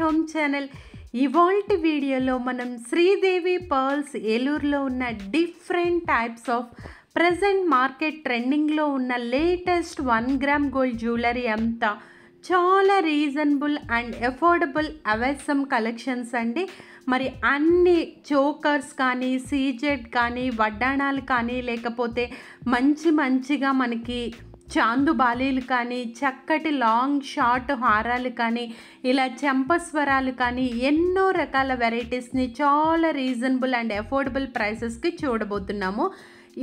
Home channel. ఇవాల్టి వీడియోలో మనం శ్రీదేవి పర్ల్స్ ఏలూరులో ఉన్న different types of present market ట్రెండింగ్లో ఉన్న లేటెస్ట్ 1 గ్రామ్ గోల్డ్ జ్యువెలరీ అంతా చాలా రీజనబుల్ అండ్ అఫోర్డబుల్ అవైసమ్ కలెక్షన్స్ అండి. మరి అన్ని చోకర్స్ కానీ, సీజెడ్ కానీ, వడ్డాణాలు కానీ, లేకపోతే మంచిగా మనకి చాందు బాలీలు కానీ, చక్కటి లాంగ్ షార్ట్ హారాలు కానీ, ఇలా చెంపస్వరాలు కానీ, ఎన్నో రకాల వెరైటీస్ని చాలా రీజనబుల్ అండ్ అఫోర్డబుల్ ప్రైసెస్కి చూడబోతున్నాము.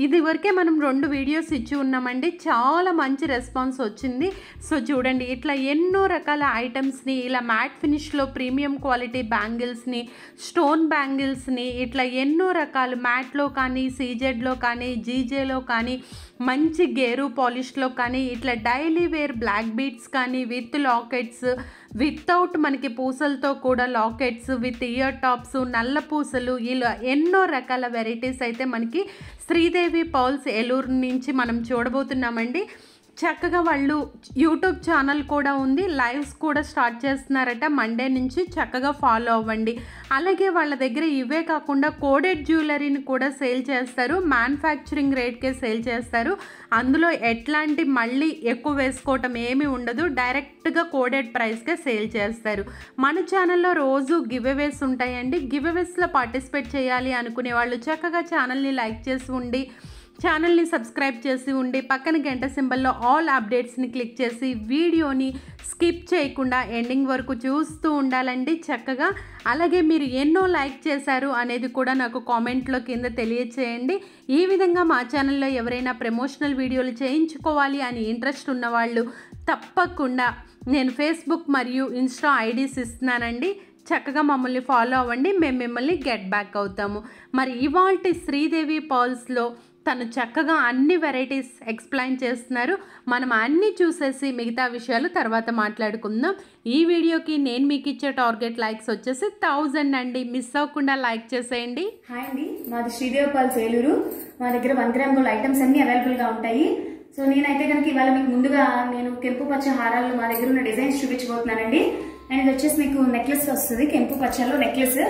ఇది వరకే మనం 2 వీడియోస్ ఇచ్చి ఉన్నామండి. చాలా మంచి రెస్పాన్స్ వచ్చింది. సో చూడండి, ఇట్లా ఎన్నో రకాల ఐటమ్స్ని, ఇలా మ్యాట్ ఫినిష్లో ప్రీమియం క్వాలిటీ బ్యాంగిల్స్ని, స్టోన్ బ్యాంగిల్స్ని, ఇట్లా ఎన్నో రకాలు మ్యాట్లో కానీ, సీజెడ్లో కానీ, జీజేలో కానీ, మంచి గేరు పాలిష్లో కానీ, ఇట్లా డైలీ వేర్ బ్లాక్ బీడ్స్ కానీ, విత్ లాకెట్స్, వితౌట్ మనకి పూసలతో కూడా లాకెట్స్, విత్ ఇయర్ టాప్స్, నల్ల పూసలు, ఇలా ఎన్నో రకాల వెరైటీస్ అయితే మనకి శ్రీదేవి పర్ల్స్ ఏలూరు నుంచి మనం చూడబోతున్నామండి. చక్కగా వాళ్ళు యూట్యూబ్ ఛానల్ కూడా ఉంది, లైవ్స్ కూడా స్టార్ట్ చేస్తున్నారట మండే నుంచి. చక్కగా ఫాలో అవ్వండి. అలాగే వాళ్ళ దగ్గర ఇవే కాకుండా కోడెడ్ జ్యువెలరీని కూడా సేల్ చేస్తారు. మ్యానుఫ్యాక్చరింగ్ రేట్కే సేల్ చేస్తారు. అందులో ఎట్లాంటి మళ్ళీ ఎక్కువ వేసుకోవటం ఏమీ ఉండదు. డైరెక్ట్గా కోడెడ్ ప్రైస్కే సేల్ చేస్తారు. మన ఛానల్లో రోజు గివ్ అవేస్ ఉంటాయండి. గివ్ అవేస్లో పార్టిసిపేట్ చేయాలి అనుకునే వాళ్ళు చక్కగా ఛానల్ని లైక్ చేసి ఉండి, ఛానల్ని సబ్స్క్రైబ్ చేసి ఉండి, పక్కన గంట సింబల్లో ఆల్ అప్డేట్స్ని క్లిక్ చేసి వీడియోని స్కిప్ చేయకుండా ఎండింగ్ వరకు చూస్తూ ఉండాలండి చక్కగా. అలాగే మీరు ఎన్నో లైక్ చేశారు అనేది కూడా నాకు కామెంట్లో కింద తెలియచేయండి. ఈ విధంగా మా ఛానల్లో ఎవరైనా ప్రమోషనల్ వీడియోలు చేయించుకోవాలి అని ఇంట్రెస్ట్ ఉన్నవాళ్ళు తప్పకుండా నేను ఫేస్బుక్ మరియు ఇన్స్టా ఐడీస్ ఇస్తున్నానండి. చక్కగా మమ్మల్ని ఫాలో అవ్వండి. మేము మిమ్మల్ని గెట్ బ్యాక్ అవుతాము. మరి ఇవాల్టి శ్రీదేవి పర్ల్స్లో తను చక్కగా అన్ని వెరైటీస్ ఎక్స్ప్లెయిన్ చేస్తున్నారు. మనం అన్నీ చూసేసి మిగతా విషయాలు తర్వాత మాట్లాడుకుందాం. ఈ వీడియోకి నేను మీకు ఇచ్చే టార్గెట్ లైక్స్ వచ్చేసి 1000 అండి. మిస్ అవ్వకుండా లైక్ చేసేయండి. హాయ్ అండి, మాది శ్రీదేవి పర్ల్స్ ఏలూరు. మా దగ్గర 1 గ్రామ్ గోల్డ్ ఐటమ్స్ అన్ని అవైలబుల్గా ఉంటాయి. సో నేనైతే కనుక ఇవాళ మీకు ముందుగా నేను కెంపు పచ్చ హారాలు మా దగ్గర ఉన్న డిజైన్స్ చూపించబోతున్నానండి. అండ్ ఇది వచ్చేసి మీకు నెక్లెస్ వస్తుంది. కెంపు పచ్చలో నెక్లెస్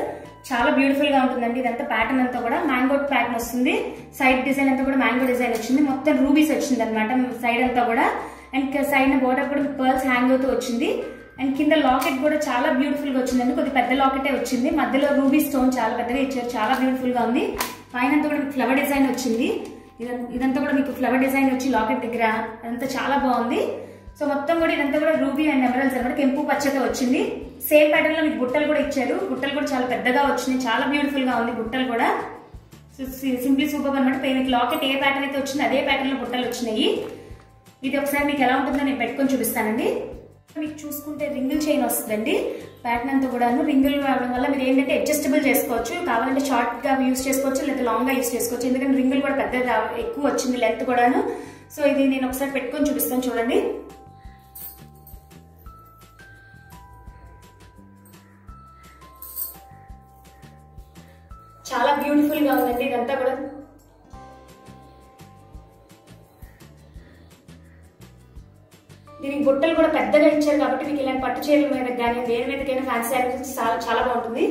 చాలా బ్యూటిఫుల్ గా ఉంటుందండి. ఇదంతా ప్యాటర్న్ అంతా కూడా మ్యాంగో ప్యాటర్న్ వస్తుంది. సైడ్ డిజైన్ అంతా కూడా మ్యాంగో డిజైన్ వచ్చింది. మొత్తం రూబీస్ వచ్చింది అనమాట సైడ్ అంతా కూడా. అండ్ సైడ్ బోర్డర్ కూడా పర్ల్స్ హ్యాంగ్ అవుతూ వచ్చింది. అండ్ కింద లాకెట్ కూడా చాలా బ్యూటిఫుల్ గా వచ్చిందండి. కొద్ది పెద్ద లాకెటే వచ్చింది. మధ్యలో రూబీ స్టోన్ చాలా పెద్దగా ఇచ్చారు. చాలా బ్యూటిఫుల్ గా ఉంది. పైన అంతా కూడా ఫ్లవర్ డిజైన్ వచ్చింది. ఇదంతా కూడా మీకు ఫ్లవర్ డిజైన్ వచ్చి లాకెట్ దగ్గర అదంతా చాలా బాగుంది. సో మొత్తం కూడా ఇదంతా కూడా రూబీ అండ్ ఎమరల్స్ అనమాట కెంపు పచ్చతో వచ్చింది. సేమ్ ప్యాటర్న్ లో మీకు బుట్టలు కూడా ఇచ్చారు. బుట్టలు కూడా చాలా పెద్దగా వచ్చినాయి. చాలా బ్యూటిఫుల్ గా ఉంది బుట్టలు కూడా. సో సింప్లీ సూపర్ అనమాట. మీకు లాకెట్ ఏ ప్యాటర్న్ అయితే వచ్చింది అదే ప్యాటర్న్ లో బుట్టలు వచ్చినాయి. ఇది ఒకసారి మీకు ఎలా ఉంటుందో నేను పెట్టుకొని చూపిస్తానండి. మీకు చూసుకుంటే రింగుల్ చైన్ వస్తుందండి. ప్యాటర్న్ అంతా కూడా రింగుల్ రావడం వల్ల మీరు ఏంటంటే అడ్జస్టబుల్ చేసుకోవచ్చు. కావాలంటే షార్ట్ గా యూస్ చేసుకోవచ్చు, లేదా లాంగ్ గా యూస్ చేసుకోవచ్చు. ఎందుకంటే రింగుల్ కూడా పెద్దగా ఎక్కువ వచ్చింది లెంత్ కూడాను. సో ఇది నేను ఒకసారి పెట్టుకొని చూపిస్తాను చూడండి. చాలా బ్యూటిఫుల్ గా ఉందండి ఇదంతా కూడా. దీనికి బుట్టలు కూడా పెద్దగా ఇచ్చారు కాబట్టి మీకు ఇలాంటి పట్టు చీరల మీద కానీ దేని మీదకైనా ఫ్యాన్సీ శారీస్ చాలా బాగుంటుంది.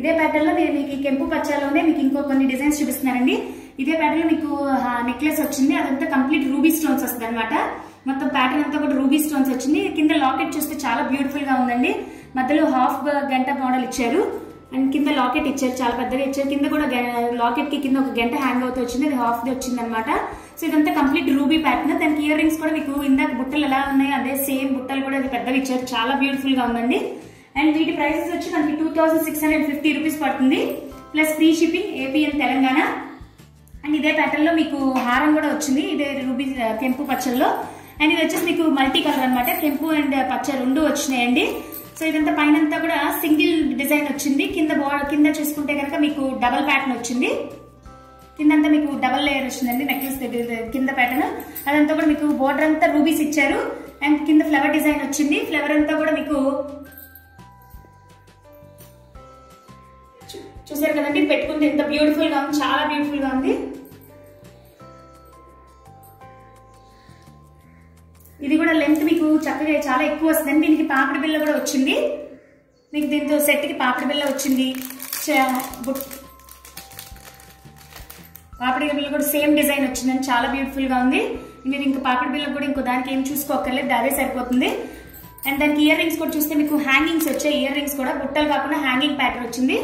ఇదే ప్యాటర్న్ లో నేను మీకు ఈ కెంపు పచ్చలోనే మీకు ఇంకో కొన్ని డిజైన్స్ చూపిస్తున్నానండి. ఇదే ప్యాటర్న్ లో మీకు నెక్లెస్ వచ్చింది. అదంతా కంప్లీట్ రూబీ స్టోన్స్ వస్తుంది అనమాట. మొత్తం ప్యాటర్న్ అంతా కూడా రూబీ స్టోన్స్ వచ్చింది. కింద లాకెట్ చూస్తే చాలా బ్యూటిఫుల్ గా ఉందండి. మధ్యలో హాఫ్ గంట మోడల్ ఇచ్చారు. అండ్ కింద లాకెట్ ఇచ్చారు, చాలా పెద్దగా ఇచ్చారు. కింద కూడా లాకెట్ కి కింద ఒక గంట హ్యాంగ్ అవుతూ వచ్చింది. అది హాఫ్ ది వచ్చింది అనమాట. సో ఇదంతా కంప్లీట్ రూబీ ప్యాటర్న్. దానికి ఇయర్ రింగ్స్ కూడా మీకు ఇందాక బుట్టలు ఎలా ఉన్నాయి అదే సేమ్ బుట్టలు కూడా అది పెద్దగా ఇచ్చారు. చాలా బ్యూటిఫుల్ గా ఉందండి. అండ్ వీటి ప్రైసెస్ వచ్చి మనకి 2650 రూపీస్ పడుతుంది. Plus free shipping AP and Telangana. And ఇదే ప్యాటర్న్ లో మీకు హారం కూడా వచ్చింది. ఇదే రూబీ కెంపు పచ్చల్లో. అండ్ ఇది వచ్చేసి మీకు మల్టీ కలర్ అనమాట. కెంపు అండ్ పచ్చ రెండు వచ్చినాయండి. సో ఇదంతా పైన అంతా కూడా సింగిల్ డిజైన్ వచ్చింది. కింద చూసుకుంటే కనుక మీకు డబల్ ప్యాటర్న్ వచ్చింది. కిందంతా మీకు డబల్ లేయర్ వచ్చిందండి నెక్లెస్ కింద ప్యాటర్న్. అదంతా కూడా మీకు బోర్డర్ అంతా రూబీస్ ఇచ్చారు. అండ్ కింద ఫ్లవర్ డిజైన్ వచ్చింది. ఫ్లవర్ అంతా కూడా మీకు చూసారు కదండి, పెట్టుకుంటే ఎంత బ్యూటిఫుల్ గా ఉంది, చాలా బ్యూటిఫుల్ గా ఉంది. ఇది కూడా లెంత్ మీకు చక్కగా చాలా ఎక్కువ వస్తుందండి. దీనికి పాపిడి బిల్ల కూడా వచ్చింది మీకు, దీంతో సెట్ కి పాపిడి బిల్ల వచ్చింది. పాపిడి బిల్ల కూడా సేమ్ డిజైన్ వచ్చిందండి, చాలా బ్యూటిఫుల్ గా ఉంది. మీరు ఇంకా పాపిడి బిల్ల కూడా ఇంకో దానికి ఏం చూసుకోకర్లేదు, అదే సరిపోతుంది. అండ్ దానికి ఇయర్ రింగ్స్ కూడా చూస్తే మీకు హ్యాంగింగ్స్ వచ్చాయి. ఇయర్ రింగ్స్ కూడా బుట్టలు కాకుండా హ్యాంగింగ్ ప్యాటర్న్ వచ్చింది.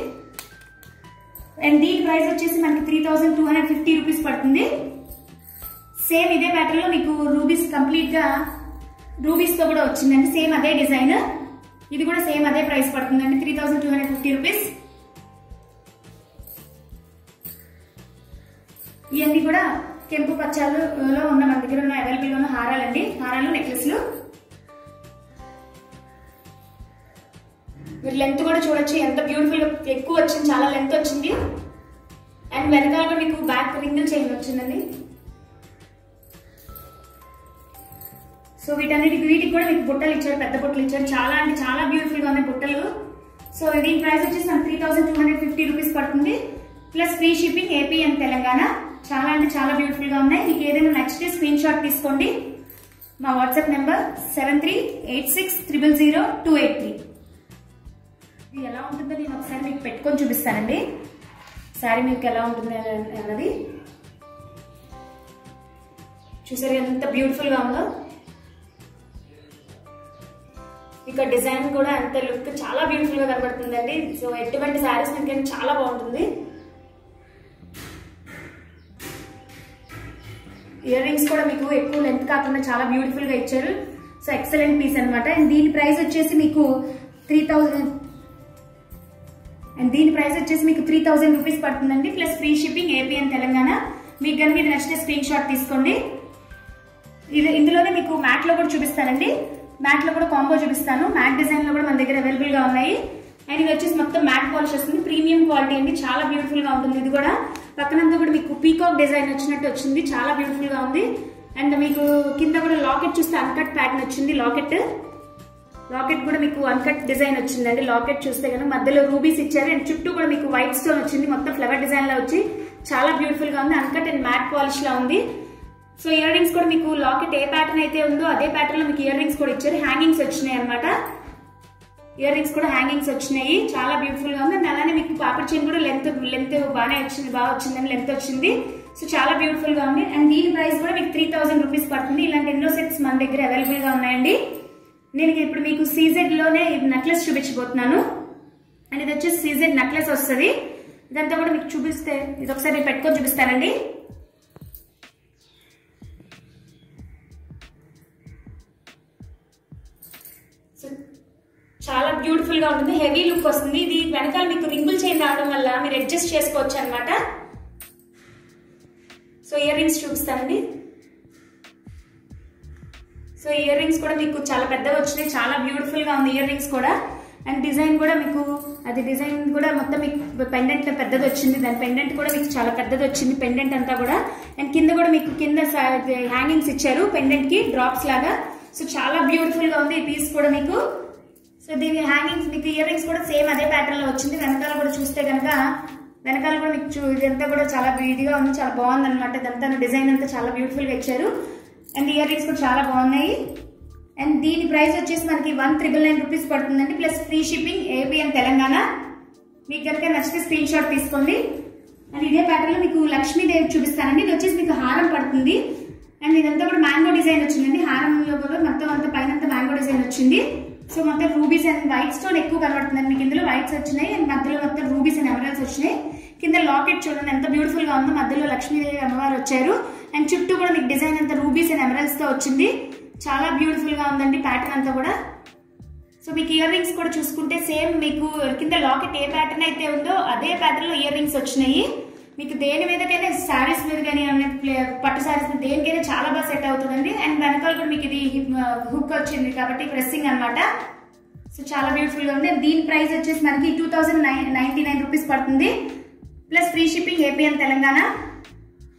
అండ్ దీని ప్రైస్ వచ్చేసి మనకి 3250 రూపీస్ పడుతుంది. సేమ్ ఇదే ప్యాటర్న్ లో మీకు రూబీస్ కంప్లీట్ గా రూబీస్ తో కూడా వచ్చిందండి, సేమ్ అదే డిజైన్. ఇది కూడా సేమ్ అదే ప్రైస్ పడుతుందండి, 3250 రూపీస్. ఇవన్నీ కూడా కెంపు పచ్చాలో ఉన్న మన దగ్గర ఉన్న అవైలబుల్ గా ఉన్న హారాలండి, హారాలు నెక్లెస్లు. మీరు లెంత్ కూడా చూడొచ్చు ఎంత బ్యూటిఫుల్ గా ఎక్కువ వచ్చింది, చాలా లెంత్ వచ్చింది. అండ్ వెనకాల కూడా మీకు బ్యాక్ రింగుల్ చైన్ వచ్చిందండి. సో వీటికి కూడా మీకు బుట్టలు ఇచ్చారు, పెద్ద బుట్టలు ఇచ్చారు. చాలా అంటే చాలా బ్యూటిఫుల్ గా ఉన్నాయి బుట్టలు. సో దీని ప్రైస్ వచ్చేసి మనకు 3250 రూపీస్ పడుతుంది, plus free shipping AP and Telangana. చాలా అంటే చాలా బ్యూటిఫుల్ గా ఉన్నాయి. మీకు ఏదైనా నచ్చితే స్క్రీన్ షాట్ తీసుకోండి. మా వాట్సాప్ నెంబర్ 7386000283. ఇది ఎలా ఉంటుందో నేను ఒకసారి మీకు పెట్టుకొని చూపిస్తానండి, సారీ మీకు ఎలా ఉంటుంది అన్నది. చూసారు ఎంత బ్యూటిఫుల్ గా ఉందో. ఇక డిజైన్ కూడా అంత లుక్ చాలా బ్యూటిఫుల్ గా కనబడుతుందండి. సో ఎటువంటి శారీస్ మీకు చాలా బాగుంటుంది. ఇయర్ రింగ్స్ కూడా మీకు ఎక్కువ లెంత్ కాకుండా చాలా బ్యూటిఫుల్ గా ఇచ్చారు. సో ఎక్సలెంట్ పీస్ అనమాట. అండ్ దీని ప్రైస్ వచ్చేసి మీకు 3000 రూపీస్ పడుతుందండి, plus free shipping AP and Telangana. మీకు కనుక ఇది నచ్చితే స్క్రీన్ షాట్ తీసుకోండి. ఇందులోనే మీకు మ్యాట్ లో కూడా చూపిస్తానండి, మ్యాట్ లో కూడా కాంబో చూపిస్తాను. మ్యాట్ డిజైన్ లో కూడా మన దగ్గర అవైలబుల్ గా ఉన్నాయి. అండ్ ఇది వచ్చేసి మొత్తం మ్యాట్ పాలిష్ వస్తుంది, ప్రీమియం క్వాలిటీ అండి, చాలా బ్యూటిఫుల్ గా ఉంటుంది. ఇది కూడా పక్కనంతా కూడా మీకు పీకాక్ డిజైన్ వచ్చినట్టు వచ్చింది, చాలా బ్యూటిఫుల్ గా ఉంది. అండ్ మీకు కింద కూడా లాకెట్ చూస్తే అన్కట్ ప్యాటర్న్ వచ్చింది. లాకెట్ కూడా మీకు అన్కట్ డిజైన్ వచ్చిందండి. లాకెట్ చూస్తే కనుక మధ్యలో రూబీస్ ఇచ్చారు. అండ్ చుట్టూ కూడా మీకు వైట్ స్టోన్ వచ్చింది, మొత్తం ఫ్లవర్ డిజైన్ లో వచ్చి చాలా బ్యూటిఫుల్ గా ఉంది. అన్కట్ అండ్ మ్యాట్ పాలిష్ లా ఉంది. సో ఇయర్ రింగ్స్ కూడా మీకు లాకెట్ ఏ ప్యాటర్న్ అయితే ఉందో అదే ప్యాటర్న్ లో మీకు ఇయర్ రింగ్స్ కూడా ఇచ్చారు. హ్యాంగింగ్స్ వచ్చినాయి అనమాట, ఇయర్ రింగ్స్ కూడా హ్యాంగింగ్స్ వచ్చినాయి, చాలా బ్యూటిఫుల్ గా ఉంది. అండ్ అలానే మీకు పాపిడి చైన్ కూడా లెంత్ బాగా వచ్చిందని లెంత్ వచ్చింది. సో చాలా బ్యూటిఫుల్ గా ఉంది. అండ్ దీని ప్రైస్ కూడా మీకు 3000 రూపీస్ పడుతుంది. ఇలాంటి ఎన్నో సెట్స్ మన దగ్గర అవైలబుల్ గా ఉన్నాయండి. నేను ఇప్పుడు మీకు సీజెడ్ లోనే నెక్లెస్ చూపించబోతున్నాను. అండ్ ఇది వచ్చేసి సీజెడ్ నెక్లెస్ వస్తుంది. ఇదంతా కూడా మీకు చూపిస్తే ఇది ఒకసారి నేను పెట్టుకొని చూపిస్తానండి. చాలా బ్యూటిఫుల్ గా ఉంటుంది, హెవీ లుక్ వస్తుంది. ఇది వెనకాల మీకు రింగుల్ చైన్ రావడం వల్ల మీరు అడ్జస్ట్ చేసుకోవచ్చు అనమాట. సో ఇయర్ రింగ్స్ చూపిస్తానండి. సో ఇయర్ రింగ్స్ కూడా మీకు చాలా పెద్దగా వచ్చినాయి, చాలా బ్యూటిఫుల్ గా ఉంది ఇయర్ రింగ్స్ కూడా. అండ్ డిజైన్ కూడా మీకు డిజైన్ కూడా మొత్తం మీకు పెండెంట్ పెద్దది వచ్చింది, దాని పెండెంట్ కూడా మీకు చాలా పెద్దది వచ్చింది పెండెంట్ అంతా కూడా. అండ్ కింద కూడా మీకు కింద హ్యాంగింగ్స్ ఇచ్చారు పెండెంట్ కి డ్రాప్స్ లాగా. సో చాలా బ్యూటిఫుల్ గా ఉంది ఈ పీస్ కూడా మీకు. సో దీని హ్యాంగింగ్స్ మీకు ఇయర్ రింగ్స్ కూడా సేమ్ అదే ప్యాటర్న్ లో వచ్చింది. వెనకాల కూడా చూస్తే కనుక వెనకాల కూడా మీకు ఇదంతా కూడా చాలా ఇదిగా ఉంది, చాలా బాగుంది అనమాట. ఇదంతా డిజైన్ అంతా చాలా బ్యూటిఫుల్ గా ఇచ్చారు. అండ్ ఇయర్ రింగ్స్ కూడా చాలా బాగున్నాయి. అండ్ దీని ప్రైస్ వచ్చేసి మనకి 1999 రూపీస్ పడుతుందండి, plus free shipping AP and Telangana. మీకు కనుక నచ్చితే స్క్రీన్ షాట్ తీసుకోండి. అండ్ ఇదే ప్యాటర్న్ లో మీకు లక్ష్మీదేవి చూపిస్తానండి. ఇది వచ్చేసి మీకు హారం పడుతుంది. అండ్ ఇదంతా కూడా మ్యాంగో డిజైన్ వచ్చిందండి. హారంలో కూడా మొత్తం అంతా పైన మ్యాంగో డిజైన్ వచ్చింది. సో మొత్తం రూబీస్ అండ్ వైట్ స్టోన్ ఎక్కువ కనబడుతుందండి మీకు. ఇందులో వైట్స్ వచ్చినాయి అండ్ మధ్యలో మొత్తం రూబీస్ అండ్ ఎమరాల్డ్స్ వచ్చినాయి. కింద లాకెట్ చూడండి ఎంత బ్యూటిఫుల్ గా ఉందో, మధ్యలో లక్ష్మీదేవి అమ్మవారు వచ్చారు. అండ్ చుట్టూ కూడా మీకు డిజైన్ అంతా రూబీస్ అండ్ ఎమరాల్డ్స్ తో వచ్చింది, చాలా బ్యూటిఫుల్ గా ఉందండి ప్యాటర్న్ అంతా కూడా. సో మీకు ఇయర్ రింగ్స్ కూడా చూసుకుంటే సేమ్ మీకు కింద లాకెట్ ఏ ప్యాటర్న్ అయితే ఉందో అదే ప్యాటర్న్ లో ఇయర్ రింగ్స్ వచ్చినాయి. మీకు దేని మీదకైనా శారీస్ మీద కానీ పట్టు శారీస్ మీద దేనికైనా చాలా బాగా సెట్ అవుతుందండి. అండ్ వెనకాల కూడా మీకు ఇది హుక్ వచ్చింది కాబట్టి ప్రెస్సింగ్ అనమాట. సో చాలా బ్యూటిఫుల్ గా ఉంది. దీని ప్రైస్ వచ్చేసి మనకి 2099 రూపీస్ పడుతుంది, plus free shipping AP and Telangana.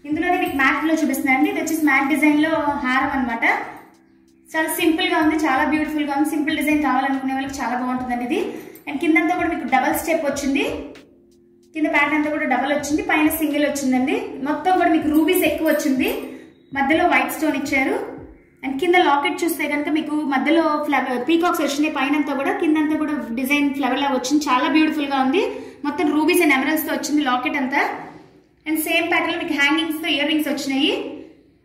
ఇందులోనే మీకు మ్యాట్ లో చూపిస్తున్నానండి. ఇది వచ్చేసి మ్యాట్ డిజైన్ లో హారం అనమాట. చాలా సింపుల్ గా ఉంది, చాలా బ్యూటిఫుల్ గా ఉంది. సింపుల్ డిజైన్ కావాలనుకునే వాళ్ళకి చాలా బాగుంటుందండి ఇది. అండ్ కిందంతా కూడా మీకు డబల్ స్టెప్ వచ్చింది, కింద ప్యాటర్న్ అంతా కూడా డబల్ వచ్చింది, పైన సింగిల్ వచ్చిందండి. మొత్తం కూడా మీకు రూబీస్ ఎక్కువ వచ్చింది, మధ్యలో వైట్ స్టోన్ ఇచ్చారు. అండ్ కింద లాకెట్ చూస్తే కనుక మీకు మధ్యలో ఫ్లవర్ పీకాక్స్ వచ్చినాయి, పైనంతా కూడా కిందంతా కూడా డిజైన్ ఫ్లవర్ లాగా వచ్చింది, చాలా బ్యూటిఫుల్ గా ఉంది. మొత్తం రూబీస్ అండ్ ఎమరల్స్ తో వచ్చింది లాకెట్ అంతా. అండ్ సేమ్ ప్యాటర్న్ లో మీకు హ్యాంగింగ్స్ తో ఇయర్ రింగ్స్ వచ్చినాయి.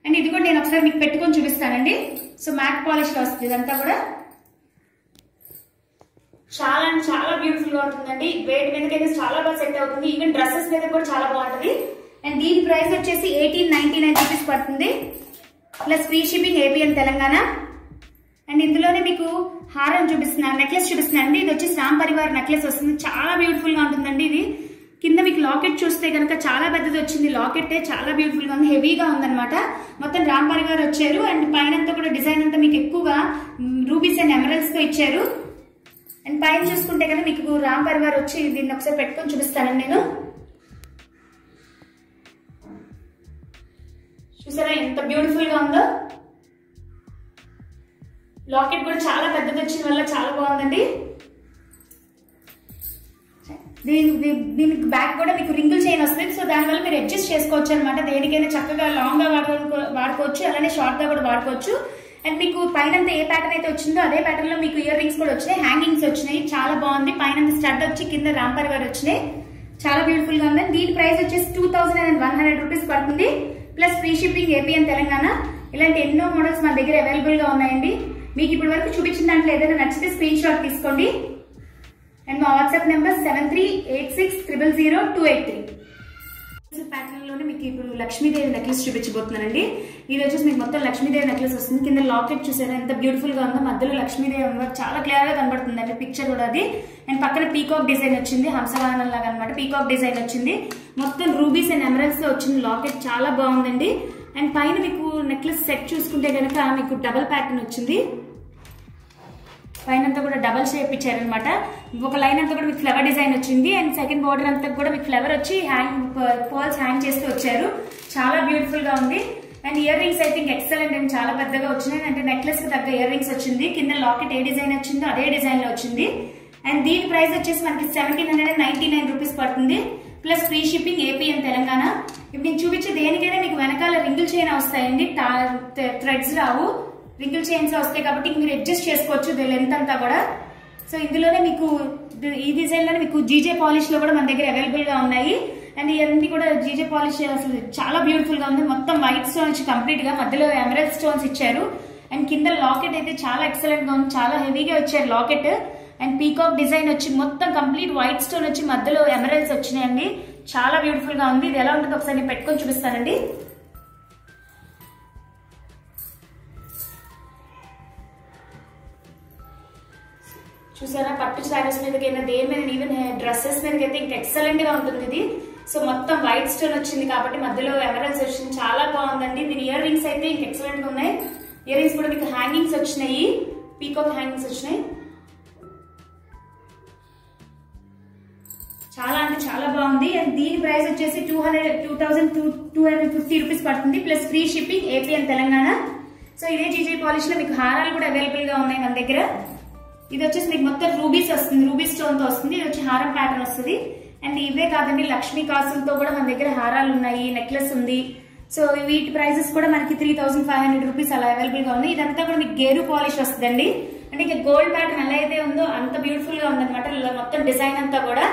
అండ్ ఇది కూడా నేను ఒకసారి మీకు పెట్టుకొని చూపిస్తానండి. సో మ్యాట్ పాలిష్ లో వస్తుంది ఇదంతా కూడా, చాలా అంటే చాలా బ్యూటిఫుల్ గా ఉంటుందండి. వెయిట్ మీదకైతే చాలా బాగా సెట్ అవుతుంది, ఈవెన్ డ్రెస్సెస్ మీద కూడా చాలా బాగుంటుంది. అండ్ దీని ప్రైస్ వచ్చేసి 1899 రూపీస్ పడుతుంది, plus free shipping AP and Telangana. And ఇందులోనే మీకు హారం చూపిస్తున్నాను, నెక్లెస్ చూపిస్తున్నాను అండి. ఇది వచ్చేసి రామ్ పరివార్ నెక్లెస్ వస్తుంది, చాలా బ్యూటిఫుల్ గా ఉంటుందండి. ఇది కింద మీకు లాకెట్ చూస్తే కనుక చాలా పెద్దది వచ్చింది, లాకెట్ చాలా బ్యూటిఫుల్ గా ఉంది, హెవీగా ఉందన్నమాట. మొత్తం రామ్ పరివార్ వచ్చారు. అండ్ పైన కూడా డిజైన్ అంతా మీకు ఎక్కువగా రూబీస్ అండ్ ఎమరల్స్ తో ఇచ్చారు. అండ్ పైన చూసుకుంటే కనుక మీకు రామ్ పరివార్ వచ్చి దీన్ని ఒకసారి పెట్టుకొని చూపిస్తానండి నేను. చూసారా ఎంత బ్యూటిఫుల్ గా ఉందో. లాకెట్ కూడా చాలా పెద్దది వచ్చిన వల్ల చాలా బాగుందండి. దీనికి బ్యాక్ కూడా మీకు రింగుల్ చైన్ వస్తుంది, సో దానివల్ల మీరు అడ్జస్ట్ చేసుకోవచ్చు అనమాట. దేనికైనా చక్కగా లాంగ్ గా వాడుకోవచ్చు, అలానే షార్ట్ గా కూడా వాడుకోవచ్చు. అండ్ మీకు పైన ఏ ప్యాటర్న్ అయితే వచ్చిందో అదే ప్యాటర్న్ లో మీకు ఇయర్ రింగ్స్ కూడా వచ్చినాయి, హ్యాంగింగ్స్ వచ్చినాయి, చాలా బాగుంది. పైన స్టడ్ వచ్చి కింద రామ్ పరివార్ వచ్చినాయి, చాలా బ్యూటిఫుల్ గా ఉంది. దీని ప్రైస్ వచ్చేసి 2100 రూపీస్ పడుతుంది, plus free shipping AP and Telangana. ఇలాంటి ఎన్నో మోడల్స్ మన దగ్గర అవైలబుల్ గా ఉన్నాయండి. మీకు ఇప్పటి వరకు చూపించిన దాంట్లో ఏదైనా నచ్చితే స్క్రీన్ షాట్ తీసుకోండి. అండ్ మా వాట్సాప్ నెంబర్ 7386000283. ప్యాటర్న్ లోనే మీకు ఇప్పుడు లక్ష్మీదేవి నెక్లెస్ చూపించబోతున్నానండి. ఇది వచ్చేసి మీకు మొత్తం లక్ష్మీదేవి నెక్లెస్ వస్తుంది. కింద లాకెట్ చూసారా ఎంత బ్యూటిఫుల్ గా ఉందో, మధ్యలో లక్ష్మీదేవి అమ్మవారు చాలా క్లియర్ గా కనబడుతుంది అండి పిక్చర్ కూడా అది. అండ్ పక్కన పీకాక్ డిజైన్ వచ్చింది, హంసవాహనం లాగా అనమాట, పీకాక్ డిజైన్ వచ్చింది. మొత్తం రూబీస్ అండ్ ఎమరల్స్ తో వచ్చింది లాకెట్, చాలా బాగుందండి. అండ్ పైన మీకు నెక్లెస్ సెట్ చూసుకుంటే కనుక మీకు డబల్ ప్యాటర్న్ వచ్చింది, పైన అంతా కూడా డబల్ షేప్ ఇచ్చారనమాట. ఒక లైన్ అంతా కూడా మీకు ఫ్లవర్ డిజైన్ వచ్చింది. అండ్ సెకండ్ బార్డర్ అంతా కూడా మీకు ఫ్లవర్ వచ్చి పర్ల్స్ హ్యాంగ్ చేస్తూ వచ్చారు, చాలా బ్యూటిఫుల్ గా ఉంది. అండ్ ఇయర్ రింగ్స్ అయితే ఎక్సలెంట్ అండ్ చాలా పెద్దగా వచ్చినాయి. అంటే నెక్లెస్ కి తగ్గ ఇయర్ రింగ్స్ వచ్చింది. కింద లాకెట్ ఏ డిజైన్ వచ్చిందో అదే డిజైన్ లో వచ్చింది. అండ్ దీని ప్రైస్ వచ్చేసి మనకి 1799 రూపీస్ పడుతుంది, plus free shipping AP and Telangana. ఇప్పుడు నేను చూపించే దేనికైనా మీకు వెనకాల రింగుల్ చైన్ వస్తాయండి, థ్రెడ్స్ రావు, రింగుల్ చైన్స్ వస్తాయి కాబట్టి మీరు అడ్జస్ట్ చేసుకోవచ్చు లెంత్ అంతా కూడా. సో ఇందులోనే మీకు ఈ డిజైన్ లోనే మీకు జీజే పాలిష్ లో కూడా మన దగ్గర అవైలబుల్ గా ఉన్నాయి. అండ్ ఇవన్నీ కూడా జీజే పాలిష్ అసలు చాలా బ్యూటిఫుల్ గా ఉంది. మొత్తం వైట్ స్టోన్స్ కంప్లీట్ గా, మధ్యలో ఎమరల్డ్ స్టోన్స్ ఇచ్చారు. అండ్ కింద లాకెట్ అయితే చాలా ఎక్సలెంట్ గా ఉంది, చాలా హెవీగా వచ్చారు లాకెట్. అండ్ పీకాక్ డిజైన్ వచ్చి మొత్తం కంప్లీట్ వైట్ స్టోన్ వచ్చి మధ్యలో ఎమరల్డ్స్ వచ్చినాయండి, చాలా బ్యూటిఫుల్ గా ఉంది. ఇది ఎలా ఉంటుందో ఒకసారి నేను పెట్టుకొని చూపిస్తానండి. చూసారా పట్టు శారీస్ మీదకైనా దేని మీద ఈవెన్ డ్రెస్సెస్ మీదకైతే ఇంకా ఎక్సలెంట్ గా ఉంటుంది ఇది. సో మొత్తం వైట్ స్టోన్ వచ్చింది కాబట్టి మధ్యలో ఎమరల్స్ వచ్చింది, చాలా బాగుందండి. దీని ఇయర్ రింగ్స్ అయితే ఇంకా ఎక్సలెంట్ గా ఉన్నాయి. ఇయర్ రింగ్స్ కూడా మీకు హ్యాంగింగ్స్ వచ్చినాయి, పీకాక్ హ్యాంగింగ్స్ వచ్చినాయి, చాలా అంటే చాలా బాగుంది. అండ్ దీని ప్రైస్ వచ్చేసి 2250 రూపీస్ పడుతుంది, plus free shipping AP and Telangana. So ఇదే జీజే పాలిష్ లో మీకు హారాలు కూడా అవైలబుల్ గా ఉన్నాయి మన దగ్గర. ఇది వచ్చేసి మీకు మొత్తం రూబీస్ వస్తుంది, రూబీ స్టోన్ తో వస్తుంది. ఇది వచ్చి హారం ప్యాటర్న్ వస్తుంది. అండ్ ఇవే కాదండి, లక్ష్మీ కాసులతో కూడా మన దగ్గర హారాలు ఉన్నాయి, నెక్లెస్ ఉంది. సో వీటి ప్రైసెస్ కూడా మనకి 3500 రూపీస్ అలా అవైలబుల్ గా ఉన్నాయి. ఇదంతా కూడా మీకు గేరు పాలిష్ వస్తుందండి. అంటే ఇంకా గోల్డ్ ప్యాటర్న్ ఎలా అయితే ఉందో అంత బ్యూటిఫుల్ గా ఉందన్నమాట. మొత్తం డిజైన్ అంతా కూడా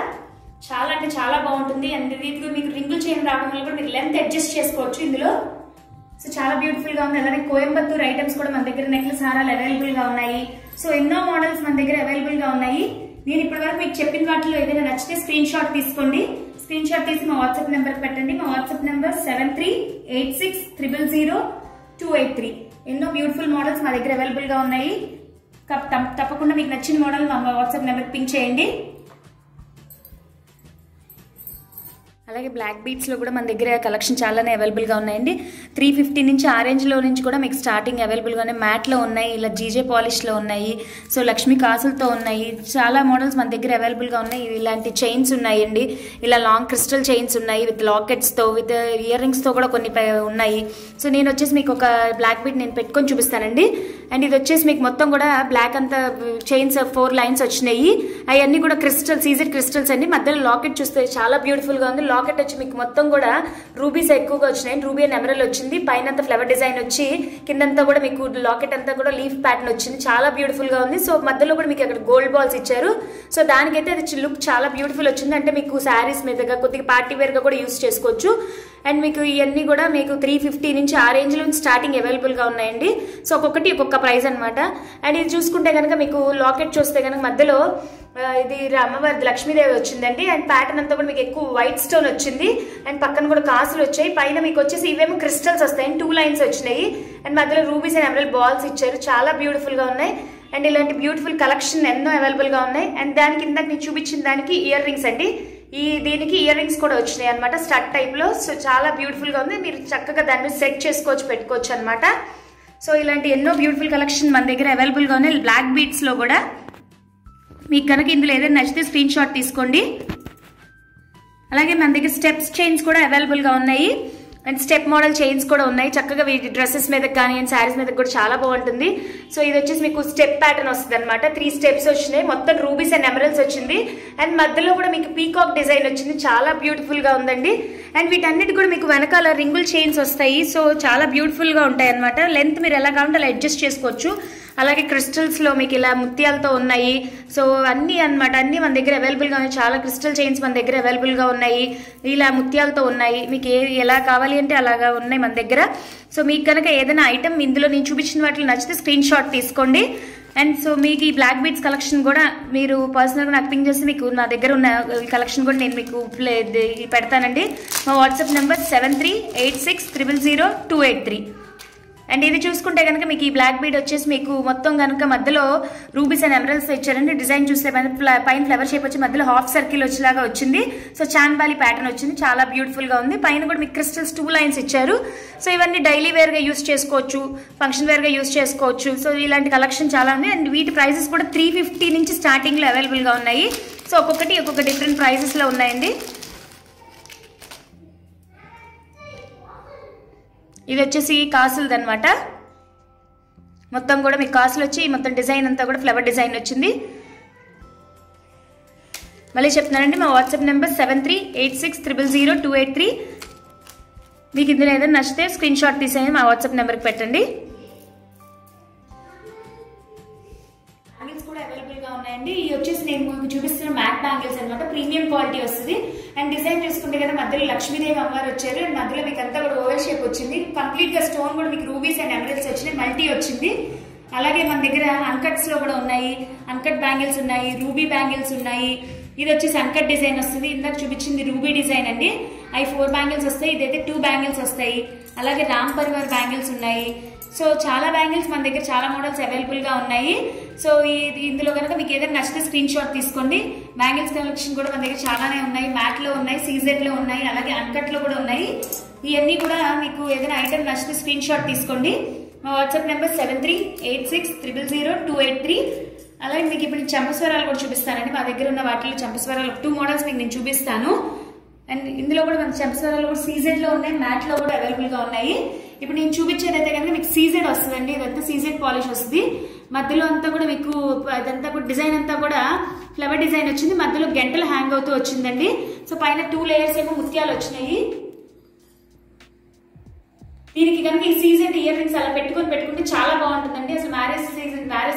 చాలా అంటే చాలా బాగుంటుంది. అండ్ వీటికి మీకు రింగుల్ చైన్ రావడం వల్ల కూడా మీరు లెంత్ అడ్జస్ట్ చేసుకోవచ్చు ఇందులో. సో చాలా బ్యూటిఫుల్ గా ఉంది. అలానే కోయంబత్తూర్ ఐటమ్స్ కూడా మన దగ్గర నెక్లెస్ హారాలు అవైలబుల్ గా ఉన్నాయి. సో ఎన్నో మోడల్స్ మన దగ్గర అవైలబుల్ గా ఉన్నాయి. నేను ఇప్పటి వరకు మీకు చెప్పిన వాటిలో ఏదైనా నచ్చితే స్క్రీన్ షాట్ తీసుకోండి. స్క్రీన్ షాట్ తీసి మా వాట్సాప్ నెంబర్ పెట్టండి. మా వాట్సాప్ నెంబర్ 7386000283. ఎన్నో బ్యూటిఫుల్ మోడల్స్ మా దగ్గర అవైలబుల్ గా ఉన్నాయి. తప్పకుండా మీకు నచ్చిన మోడల్ మా వాట్సాప్ నెంబర్ పింక్ చేయండి. అలాగే బ్లాక్ బీట్స్ లో కూడా మన దగ్గర కలెక్షన్ చాలానే అవైలబుల్ గా ఉన్నాయండి. 350 నుంచి ఆ రేంజ్ లో నుంచి కూడా మీకు స్టార్టింగ్ అవైలబుల్ గా ఉన్నాయి. మ్యాట్ లో ఉన్నాయి, ఇలా జీజే పాలిష్ లో ఉన్నాయి, సో లక్ష్మీ కాసులతో ఉన్నాయి. చాలా మోడల్స్ మన దగ్గర అవైలబుల్ గా ఉన్నాయి. ఇలాంటి చైన్స్ ఉన్నాయండి, ఇలా లాంగ్ క్రిస్టల్ చైన్స్ ఉన్నాయి విత్ లాకెట్స్ తో, విత్ ఇయర్ రింగ్స్ తో కూడా కొన్ని ఉన్నాయి. సో నేను వచ్చేసి మీకు ఒక బ్లాక్ బీట్ నేను పెట్టుకొని చూపిస్తానండి. అండ్ ఇది వచ్చేసి మీకు మొత్తం కూడా బ్లాక్ అంతా చైన్స్ 4 లైన్స్ వచ్చినాయి. అవన్నీ కూడా క్రిస్టల్ సీజెడ్ క్రిస్టల్స్ అండి. మధ్యలో లాకెట్ చూస్తే చాలా బ్యూటిఫుల్ గా ఉంది. లాకెట్ వచ్చి మీకు మొత్తం కూడా రూబీస్ ఎక్కువగా వచ్చినాయి. రూబీ అండ్ ఎమరల్ వచ్చింది. పైన అంతా ఫ్లవర్ డిజైన్ వచ్చి కిందంతా కూడా మీకు లాకెట్ అంతా కూడా లీఫ్ ప్యాటర్న్ వచ్చింది. చాలా బ్యూటిఫుల్ గా ఉంది. సో మధ్యలో కూడా మీకు అక్కడ గోల్డ్ బాల్స్ ఇచ్చారు. సో దానికైతే అది లుక్ చాలా బ్యూటిఫుల్ వచ్చింది. అంటే మీకు శారీస్ మీదగా కొద్దిగా పార్టీ వేర్ గా కూడా యూస్ చేసుకోవచ్చు. అండ్ మీకు ఇవన్నీ కూడా మీకు 350 నుంచి ఆ రేంజ్ లో స్టార్టింగ్ అవైలబుల్ గా ఉన్నాయండి. సో ఒక్కొక్కటి ఒక్కొక్క ప్రైస్ అనమాట. అండ్ ఇది చూసుకుంటే కనుక మీకు లాకెట్ చూస్తే కనుక మధ్యలో ఇది అమ్మవారి లక్ష్మీదేవి వచ్చిందండి. అండ్ ప్యాటర్న్ అంతా కూడా మీకు ఎక్కువ వైట్ స్టోన్ వచ్చింది. అండ్ పక్కన కూడా కాసులు వచ్చాయి. పైన మీకు వచ్చేసి ఇవేమో క్రిస్టల్స్ వస్తాయి. 2 లైన్స్ వచ్చినాయి. అండ్ మధ్యలో రూబీస్ అండ్ ఎమరల్డ్ బాల్స్ ఇచ్చారు. చాలా బ్యూటిఫుల్ గా ఉన్నాయి. అండ్ ఇలాంటి బ్యూటిఫుల్ కలెక్షన్ ఎన్నో అవైలబుల్ గా ఉన్నాయి. అండ్ దానికి ఇందాక నేను చూపించిన దానికి ఇయర్ రింగ్స్ అండి. దీనికి ఇయర్ రింగ్స్ కూడా వచ్చినాయి అనమాట స్టడ్ టైప్ లో. సో చాలా బ్యూటిఫుల్ గా ఉంది. మీరు చక్కగా దాని మీద సెట్ చేసుకోవచ్చు, పెట్టుకోవచ్చు అనమాట. సో ఇలాంటి ఎన్నో బ్యూటిఫుల్ కలెక్షన్ మన దగ్గర అవైలబుల్ గా ఉన్నాయి. బ్లాక్ బీడ్స్ లో కూడా మీకు కనుక ఇందులో ఏదైనా నచ్చితే స్క్రీన్ షాట్ తీసుకోండి. అలాగే మన దగ్గర స్టెప్స్ చైన్స్ కూడా అవైలబుల్ గా ఉన్నాయి. అండ్ స్టెప్ మోడల్ చైన్స్ కూడా ఉన్నాయి. చక్కగా డ్రెస్సెస్ మీద కానీ అండ్ శారీస్ మీద కూడా చాలా బాగుంటుంది. సో ఇది వచ్చేసి మీకు స్టెప్ ప్యాటర్న్ వస్తుంది అనమాట. 3 స్టెప్స్ వచ్చినాయి. మొత్తం రూబీస్ అండ్ ఎమరల్స్ వచ్చింది. అండ్ మధ్యలో కూడా మీకు పీకాక్ డిజైన్ వచ్చింది. చాలా బ్యూటిఫుల్ గా ఉందండి. అండ్ వీటన్నిటి కూడా మీకు వెనకాల రింగుల్ చైన్స్ వస్తాయి. సో చాలా బ్యూటిఫుల్ గా ఉంటాయి అనమాట. లెంత్ మీరు ఎలా కావాలంటే అలా అడ్జస్ట్ చేసుకోవచ్చు. అలాగే క్రిస్టల్స్ లో మీకు ఇలా ముత్యాలతో ఉన్నాయి. సో అన్ని అనమాట, అన్ని మన దగ్గర అవైలబుల్ గా ఉన్నాయి. చాలా క్రిస్టల్ చైన్స్ మన దగ్గర అవైలబుల్ గా ఉన్నాయి. ఇలా ముత్యాలతో ఉన్నాయి. మీకు ఎలా కావాలి అంటే అలాగా ఉన్నాయి మన దగ్గర. సో మీకు కనుక ఏదైనా ఐటమ్ ఇందులో నేను చూపించిన వాటిలో నచ్చితే స్క్రీన్ షాట్ తీసుకోండి. అండ్ సో మీకు ఈ బ్లాక్ బీడ్స్ కలెక్షన్ కూడా మీరు పర్సనల్గా నాకు పింక్ చేస్తే మీకు నా దగ్గర ఉన్న కలెక్షన్ కూడా నేను మీకు పెడతానండి. మా వాట్సాప్ నెంబర్ 7386000283. అండ్ ఇది చూసుకుంటే కనుక మీకు ఈ బ్లాక్ బీడ్ వచ్చేసి మీకు మొత్తం కనుక మధ్యలో రూబీస్ అండ్ ఎమరల్స్ ఇచ్చారండి. డిజైన్ చూస్తే పైన ఫ్లవర్ షేప్ వచ్చి మధ్యలో హాఫ్ సర్కిల్ వచ్చేలాగా వచ్చింది. సో చాన్బాలి ప్యాటర్న్ వచ్చింది. చాలా బ్యూటిఫుల్ గా ఉంది. పైన కూడా మీకు క్రిస్టల్స్ 2 లైన్స్ ఇచ్చారు. సో ఇవన్నీ డైలీ వేర్ గా యూస్ చేసుకోవచ్చు, ఫంక్షన్ వేర్ గా యూస్ చేసుకోవచ్చు. సో ఇలాంటి కలెక్షన్ చాలా ఉంది. అండ్ వీటి ప్రైసెస్ కూడా 350 నుంచి స్టార్టింగ్ లో అవైలబుల్ గా ఉన్నాయి. సో ఒక్కొక్కటి ఒక్కొక్క డిఫరెంట్ ప్రైసెస్ లో ఉన్నాయండి. ఇది వచ్చేసి కాసులది అనమాట. మొత్తం కూడా మీకు కాసులు వచ్చి మొత్తం డిజైన్ అంతా కూడా ఫ్లవర్ డిజైన్ వచ్చింది. మళ్ళీ చెప్తున్నానండి, మా వాట్సాప్ నెంబర్ 7386000283. మీకు ఇందులో ఏదైనా నచ్చితే స్క్రీన్ షాట్ తీసేయండి, మా వాట్సాప్ నెంబర్కి పెట్టండి. కూడా అవైలబుల్ గా ఉన్నాయండి. ఇది వచ్చేసి నేను మీకు చూపిస్తున్న మ్యాట్ బ్యాంగిల్స్ అనమాట. ప్రీమియం క్వాలిటీ వస్తుంది. అండ్ డిజైన్ చూసుకుంటే కదా మధ్యలో లక్ష్మీదేవి అమ్మవారు వచ్చారు. అండ్ మధ్యలో మీకు అంతా కూడా ఓవెల్ షేప్ వచ్చింది. కంప్లీట్ గా స్టోన్ కూడా మీకు రూబీస్ అండ్ ఎమరల్స్ వచ్చినాయి. మల్టీ వచ్చింది. అలాగే మన దగ్గర అన్కట్స్ లో కూడా ఉన్నాయి. అన్కట్ బ్యాంగిల్స్ ఉన్నాయి, రూబీ బ్యాంగిల్స్ ఉన్నాయి. ఇది వచ్చేసి అన్కట్ డిజైన్ వస్తుంది. ఇందాక చూపించింది రూబీ డిజైన్ అండి. అవి 4 బ్యాంగిల్స్ వస్తాయి. ఇదైతే 2 బ్యాంగిల్స్ వస్తాయి. అలాగే రామ్ పరివార్ బ్యాంగిల్స్ ఉన్నాయి. సో చాలా బ్యాంగిల్స్ మన దగ్గర చాలా మోడల్స్ అవైలబుల్ గా ఉన్నాయి. సో ఇందులో కనుక మీకు ఏదైనా నచ్చితే స్క్రీన్ షాట్ తీసుకోండి. బ్యాంగిల్స్ కలెక్షన్ కూడా మన దగ్గర చాలానే ఉన్నాయి. మ్యాట్ లో ఉన్నాయి, సీజెడ్ లో ఉన్నాయి, అలాగే అన్కట్ లో కూడా ఉన్నాయి. ఇవన్నీ కూడా మీకు ఏదైనా ఐటమ్ నచ్చితే స్క్రీన్ షాట్ తీసుకోండి. మా వాట్సాప్ నెంబర్ 7386000283. అలాగే మీకు ఇప్పుడు చంపస్వరాలు కూడా చూపిస్తానండి. మా దగ్గర ఉన్న వాటిలో చంపస్వరాలు 2 మోడల్స్ మీకు నేను చూపిస్తాను. అండ్ ఇందులో కూడా మన చంపస్వరాలు కూడా సీజెడ్ లో ఉన్నాయి, మ్యాట్ లో కూడా అవైలబుల్ గా ఉన్నాయి. ఇప్పుడు నేను చూపించేది అయితే కనుక మీకు సీజెడ్ వస్తుందండి. ఇదంతా సీజెడ్ పాలిష్ వస్తుంది. మధ్యలో అంతా కూడా మీకు అదంతా కూడా డిజైన్ అంతా కూడా ఫ్లవర్ డిజైన్ వచ్చింది. మధ్యలో గంటలు హ్యాంగ్ అవుతూ వచ్చిందండి. సో పైన 2 లేయర్స్ ఏమో ముత్యాలు వచ్చినాయి. దీనికి కనుక ఈ సీజెడ్ ఇయర్ రింగ్స్ అలా పెట్టుకుంటే చాలా బాగుంటుందండి. అసలు మ్యారేజ్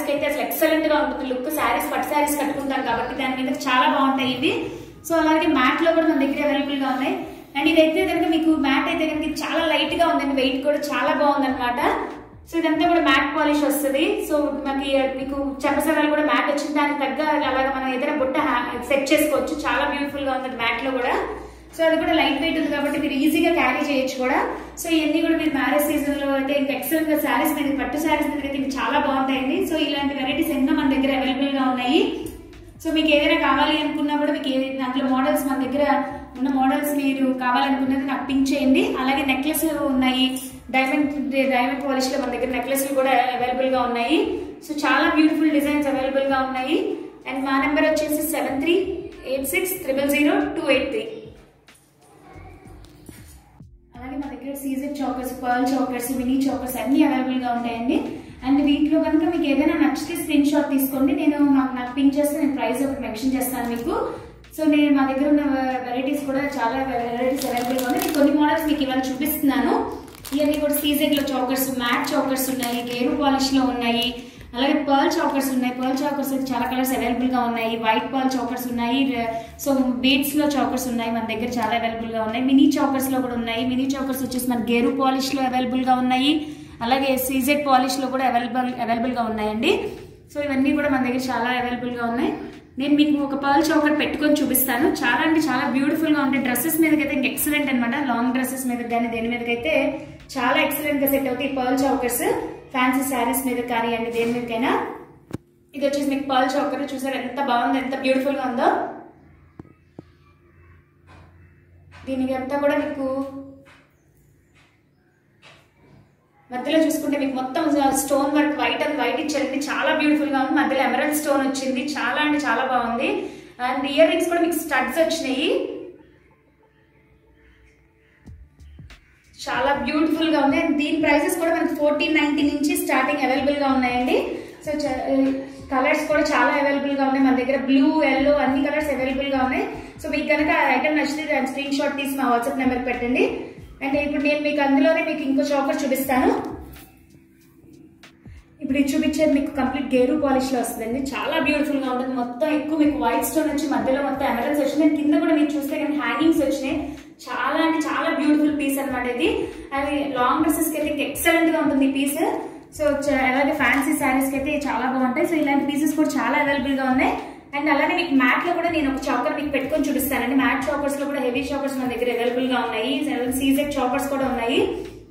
కి అయితే అసలు ఎక్సలెంట్ గా ఉంటుంది లుక్. శారీస్ పట్టు శారీస్ కట్టుకుంటాం కాబట్టి దాని మీద చాలా బాగుంటాయి ఇవి. సో అలాగే మ్యాట్ లో కూడా మన దగ్గర అవైలబుల్ గా ఉన్నాయి. అండ్ ఇదైతే కనుక మీకు మ్యాట్ అయితే కనుక చాలా లైట్ గా ఉందండి. వెయిట్ కూడా చాలా బాగుంది అనమాట. సో ఇదంతా కూడా మ్యాట్ పాలిష్ వస్తుంది. సో మీకు చెంపసరాలు కూడా మ్యాట్ వచ్చింది. దానికి తగ్గ అలాగా మనం ఏదైనా బుట్ట సెట్ చేసుకోవచ్చు. చాలా బ్యూటిఫుల్ గా ఉంది మ్యాట్ లో కూడా. సో అది కూడా లైట్ వెయిట్ ఉంది కాబట్టి మీరు ఈజీగా క్యారీ చేయొచ్చు కూడా. సో ఇవన్నీ కూడా మీరు మ్యారేజ్ సీజన్ లో అయితే ఇంకా ఎక్సలెంట్ గా శారీస్ మీద, పట్టు శారీస్ మీద అయితే చాలా బాగుంటాయండి. సో ఇలాంటి వెరైటీస్ ఎన్నో మన దగ్గర అవైలబుల్ గా ఉన్నాయి. సో మీకు ఏదైనా కావాలి అనుకున్నా కూడా మీకు అందులో మోడల్స్ మన దగ్గర ఉన్న మోడల్స్ మీరు కావాలనుకున్నది నాకు పింక్ చేయండి. అలాగే నెక్లెస్ ఉన్నాయి. డైమండ్ పాలిష్ లో మన దగ్గర నెక్లెస్ కూడా అవైలబుల్ గా ఉన్నాయి. సో చాలా బ్యూటిఫుల్ డిజైన్స్ అవైలబుల్ గా ఉన్నాయి. అండ్ మా నెంబర్ వచ్చేసి 7386000283. అలాగే మా దగ్గర సీజెడ్ చాకర్స్, పర్ల్ చాకర్స్, మినీ చాకర్స్ అన్ని అవైలబుల్ గా ఉంటాయండి. అండ్ వీటిలో కనుక మీకు ఏదైనా నచ్చితే స్క్రీన్ షాట్ తీసుకోండి. నేను నాకు పింక్ చేస్తే నేను ప్రైస్ ఒకటి మెన్షన్ చేస్తాను మీకు. సో నేను మా దగ్గర ఉన్న వెరైటీస్ కూడా చాలా వెరైటీస్ అవైలబుల్గా ఉన్నాయి. నేను కొన్ని మోడల్స్ మీకు ఇవాళ చూపిస్తున్నాను. ఇవన్నీ కూడా సీజెడ్లో చౌకర్స్, మ్యాట్ చౌకర్స్ ఉన్నాయి, గేరు పాలిష్లో ఉన్నాయి, అలాగే పర్ల్ చౌకర్స్ ఉన్నాయి. పర్ల్ చౌకర్స్ చాలా కలర్స్ అవైలబుల్గా ఉన్నాయి. వైట్ పర్ల్ చౌకర్స్ ఉన్నాయి. సో బీడ్స్లో చౌకర్స్ ఉన్నాయి మన దగ్గర చాలా అవైలబుల్గా ఉన్నాయి. మినీ చౌకర్స్లో కూడా ఉన్నాయి. మినీ చౌకర్స్ వచ్చేసి మన గేరు పాలిష్లో అవైలబుల్గా ఉన్నాయి, అలాగే సీజెడ్ పాలిష్లో కూడా అవైలబుల్గా ఉన్నాయండి. సో ఇవన్నీ కూడా మన దగ్గర చాలా అవైలబుల్గా ఉన్నాయి. నేను మీకు ఒక పర్ల్ చౌకర్ పెట్టుకొని చూపిస్తాను. చాలా అంటే చాలా బ్యూటిఫుల్గా ఉంటాయి. డ్రెస్సెస్ మీదకైతే ఇంకా ఎక్సలెంట్ అనమాట. లాంగ్ డ్రెస్సెస్ మీద కానీ దేని మీదకైతే చాలా ఎక్సలెంట్గా సెట్ అవుతాయి పర్ల్ చౌకర్స్. ఫ్యాన్సీ శారీస్ మీద కానివ్వండి, దేని మీదకైనా. ఇది వచ్చేసి మీకు పర్ల్ చౌకర్ చూసారు ఎంత బాగుంది, ఎంత బ్యూటిఫుల్గా ఉందో. దీనికి అంతా కూడా మీకు మధ్యలో చూసుకుంటే మీకు మొత్తం stone work white and white ఇచ్చారండి. చాలా బ్యూటిఫుల్ గా ఉంది. మధ్యలో ఎమరల్డ్ స్టోన్ వచ్చింది. చాలా అంటే చాలా బాగుంది. అండ్ ఇయర్ రింగ్స్ కూడా మీకు స్టడ్స్ వచ్చినాయి. చాలా బ్యూటిఫుల్ గా ఉంది. అండ్ దీని ప్రైసెస్ కూడా మనకి 1490 నుంచి స్టార్టింగ్ అవైలబుల్ గా ఉన్నాయండి. సో కలర్స్ కూడా చాలా అవైలబుల్ గా ఉన్నాయి మన దగ్గర. బ్లూ, ఎల్లో అన్ని కలర్స్ అవైలబుల్ గా ఉన్నాయి. సో మీకు కనుక ఐటమ్ నచ్చితే దాని స్క్రీన్ షాట్ తీసి మా వాట్సాప్ నెంబర్ పెట్టండి. అండ్ ఇప్పుడు నేను మీకు అందులోనే మీకు ఇంకో చౌకర్ చూపిస్తాను. ఇప్పుడు ఇది చూపించేది మీకు కంప్లీట్ గేరు పాలిష్ లో వస్తుందండి. చాలా బ్యూటిఫుల్ గా ఉంటుంది. మొత్తం ఎక్కువ మీకు వైట్ స్టోన్ వచ్చి మధ్యలో మొత్తం ఎమరల్స్ వచ్చినాయి. కింద కూడా మీరు చూస్తే కానీ హ్యాంగింగ్స్ వచ్చినాయి. చాలా అంటే చాలా బ్యూటిఫుల్ పీస్ అనమాట ఇది. అది లాంగ్ డ్రెస్సెస్ కి అయితే ఎక్సలెంట్ గా ఉంటుంది ఈ పీస్. సో అలాగే ఫ్యాన్సీ శారీస్ కి అయితే చాలా బాగుంటాయి. సో ఇలాంటి పీసెస్ కూడా చాలా అవైలబుల్ గా ఉన్నాయి. అండ్ అలానే మీకు మ్యాట్ లో కూడా నేను ఒక చౌకర్ మీకు పెట్టుకొని చూపిస్తానండి. మ్యాట్ చౌకర్స్ లో కూడా హెవీ చౌకర్స్ మన దగ్గర అవైలబుల్ గా ఉన్నాయి. సీజెడ్ చౌకర్స్ కూడా ఉన్నాయి.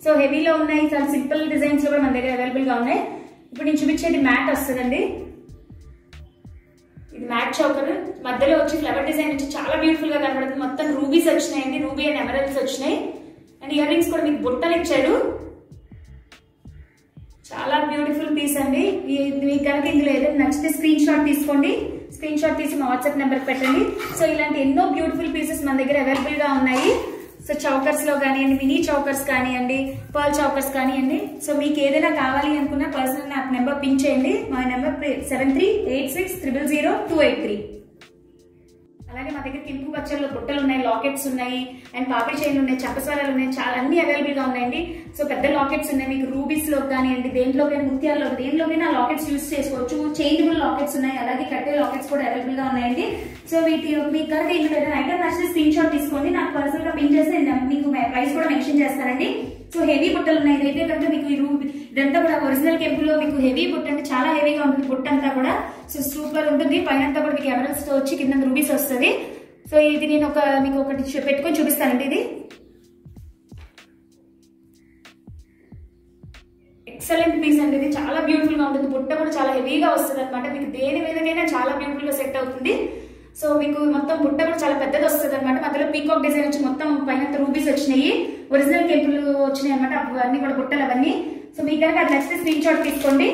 సో హెవీలో ఉన్నాయి, చాలా సింపుల్ డిజైన్స్ లో కూడా మన దగ్గర అవైలబుల్ గా ఉన్నాయి. ఇప్పుడు నేను చూపించేది మ్యాట్ వస్తుందండి. ఇది మ్యాట్ చౌకర్ మధ్యలో వచ్చి ఫ్లవర్ డిజైన్ వచ్చి చాలా బ్యూటిఫుల్ గా కనబడుతుంది. మొత్తం రూబీస్ వచ్చినాయండి. రూబీ అండ్ ఎమరల్స్ వచ్చినాయి. అండ్ ఇయర్ రింగ్స్ కూడా మీకు బుట్టలు ఇచ్చాడు. చాలా బ్యూటిఫుల్ పీస్ అండి. మీకు కనుక ఇందులో ఏదైనా నచ్చితే స్క్రీన్ షాట్ తీసుకోండి. స్క్రీన్ షాట్ తీసి మా వాట్సాప్ నెంబర్ పెట్టండి. సో ఇలాంటి ఎన్నో బ్యూటిఫుల్ పీసెస్ మన దగ్గర అవైలబుల్ గా ఉన్నాయి. సో చౌకర్స్ లో కానివ్వండి, మినీ చౌకర్స్ కానివ్వండి, పర్ల్ చౌకర్స్ కానివ్వండి. సో మీకు ఏదైనా కావాలి అనుకున్నా పర్సనల్ నాకు నెంబర్ పిన్ చేయండి. మా నెంబర్ 7386000283. అలాగే మా దగ్గర కింపు పచ్చల్లో బుట్టలు ఉన్నాయి, లాకెట్స్ ఉన్నాయి, అండ్ పాపిడి చైన్లు ఉన్నాయి, చప్పస్వరాలు ఉన్నాయి. చాలా అన్ని అవైలబుల్ గా ఉన్నాయండి. సో పెద్ద లాకెట్స్ ఉన్నాయి. మీకు రూబీస్ లో కానివ్వండి, దేంట్లోకైనా ముత్యాల్లో దేంట్లోకైనా లాకెట్స్ యూజ్ చేసుకోవచ్చు. చేంజబుల్ లాకెట్స్ ఉన్నాయి, అలాగే కట్టే లాకెట్స్ కూడా అవైలబుల్ గా ఉన్నాయండి. సో మీకు కనుక ఇందులో ఏదైనా ఐటమ్ నచ్చితే స్క్రీన్ షాట్ తీసుకోండి. నాకు పర్సనల్ గా పిన్ చేస్తే మీకు ప్రైస్ కూడా మెన్షన్ చేస్తానండి. సో హెవీ బుట్టలు ఉన్నాయి. ఇదైతే కనుక మీకు ఇదంతా కూడా ఒరిజినల్ కెంపుల్ లో మీకు హెవీ బుట్ట అంటే చాలా హెవీగా ఉంటుంది బుట్ట అంతా కూడా. సో సూపర్ ఉంటుంది. పైన అంతా కూడా మీకు ఎమరల్స్ తో వచ్చి కింద రూబీస్ వస్తుంది. సో ఇది నేను మీకు ఒకటి పెట్టుకొని చూపిస్తానండి. ఇది ఎక్సలెంట్ పీస్ అండి. ఇది చాలా బ్యూటిఫుల్ గా ఉంటుంది. బుట్ట కూడా చాలా హెవీగా వస్తుంది అనమాట. మీకు దేని మీదకైనా చాలా బ్యూటిఫుల్ గా సెట్ అవుతుంది. సో మీకు మొత్తం బుట్ట కూడా చాలా పెద్దది వస్తుంది అనమాట. మధ్యలో పీకాక్ డిజైన్ వచ్చి మొత్తం పైన రూబీస్ వచ్చినాయి. ఒరిజినల్ కెంపులు వచ్చినాయి అనమాట. అన్ని కూడా బుట్టలు అవన్నీ. సో మీకు కనుక అది నచ్చితే స్క్రీన్ షాట్ తీసుకోండి.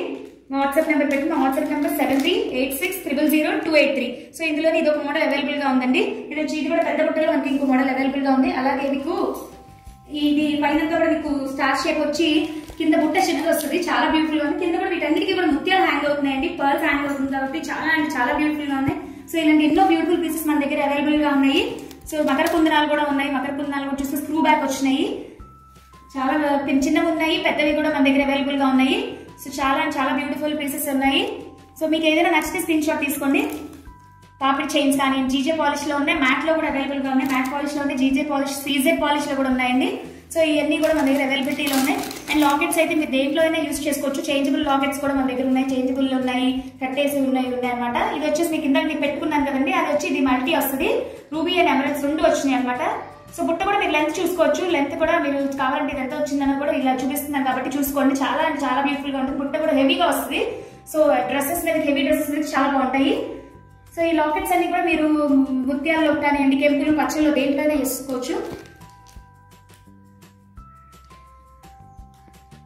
మా వాట్సాప్ నెంబర్ పెట్టి మా వాట్సాప్ నెంబర్ 7386000283. సో ఇందులో ఇది ఒక మోడల్ అవైలబుల్ గా ఉందండి. ఇది వచ్చి ఇది కూడా పెద్ద బుట్టలో మనకి ఇంకో మోడల్ అవైలబుల్ గా ఉంది. అలాగే మీకు ఇది పైన కూడా మీకు స్టార్ షేప్ వచ్చి కింద బుట్ట చిన్నది వస్తుంది. చాలా బ్యూటిఫుల్ గా ఉంది. కింద కూడా వీటన్నిటికీ కూడా ముత్యాలు హ్యాంగ్ అవుతున్నాయండి. పర్ల్స్ హ్యాంగ్ అవుతుంది కాబట్టి చాలా అంటే చాలా బ్యూటిఫుల్ గా ఉన్నాయి. సో ఇలాంటి ఎన్నో బ్యూటిఫుల్ పీసెస్ మన దగ్గర అవైలబుల్ గా ఉన్నాయి. సో మకర కుందనాలు కూడా ఉన్నాయి. మకర కుందనాలు కూడా చూస్తే స్క్రూ బ్యాక్ వచ్చినాయి. చాలా చిన్నవి ఉన్నాయి, పెద్దవి కూడా మన దగ్గర అవైలబుల్ గా ఉన్నాయి. సో చాలా చాలా బ్యూటిఫుల్ పీసెస్ ఉన్నాయి. సో మీకు ఏదైనా నచ్చితే స్క్రీన్ షాట్ తీసుకోండి. పాపిడి చైన్స్ కానీ జీజే పాలిష్ లో ఉన్నాయి. మ్యాట్ లో కూడా అవైలబుల్ గా ఉన్నాయి. మ్యాట్ పాలిష్ లో ఉన్నాయి, జీజే పాలిష్, సీజెడ్ పాలిష్ లో కూడా ఉన్నాయండి. సో ఇవన్నీ కూడా మన దగ్గర అవైలబిలిటీలో ఉన్నాయి. అండ్ లాకెట్స్ అయితే మీరు దేంట్లో అయినా యూజ్ చేసుకోవచ్చు. చేంజబుల్ లాకెట్స్ కూడా మన దగ్గర ఉన్నాయి. చేంజబుల్ ఉన్నాయి, కట్టేసి ఉన్నాయి అనమాట. ఇది వచ్చేసి మీకు ఇందాక నేను పెట్టుకున్నాను కదండి, అది వచ్చి ఇది మల్టీ వస్తుంది. రూబీ అండ్ ఎమరల్స్ రెండు వచ్చినాయి అనమాట. సో బుట్ట కూడా మీరు లెంత్ చూసుకోవచ్చు. లెంత్ కూడా మీరు కావాలంటే ఇది ఎంత వచ్చిందని కూడా ఇలా చూపిస్తున్నాను కాబట్టి చూసుకోండి. చాలా అంటే చాలా బ్యూటిఫుల్ గా ఉంటుంది. బుట్ట కూడా హెవీగా వస్తుంది. సో డ్రెస్సెస్ మీద, హెవీ డ్రెస్సెస్ మీద చాలా బాగుంటాయి. సో ఈ లాకెట్స్ అన్ని కూడా మీరు ముత్యాల్లో కానీ ఎండి కెంపులు పచ్చల్లో దేంట్లోనే వేసుకోవచ్చు.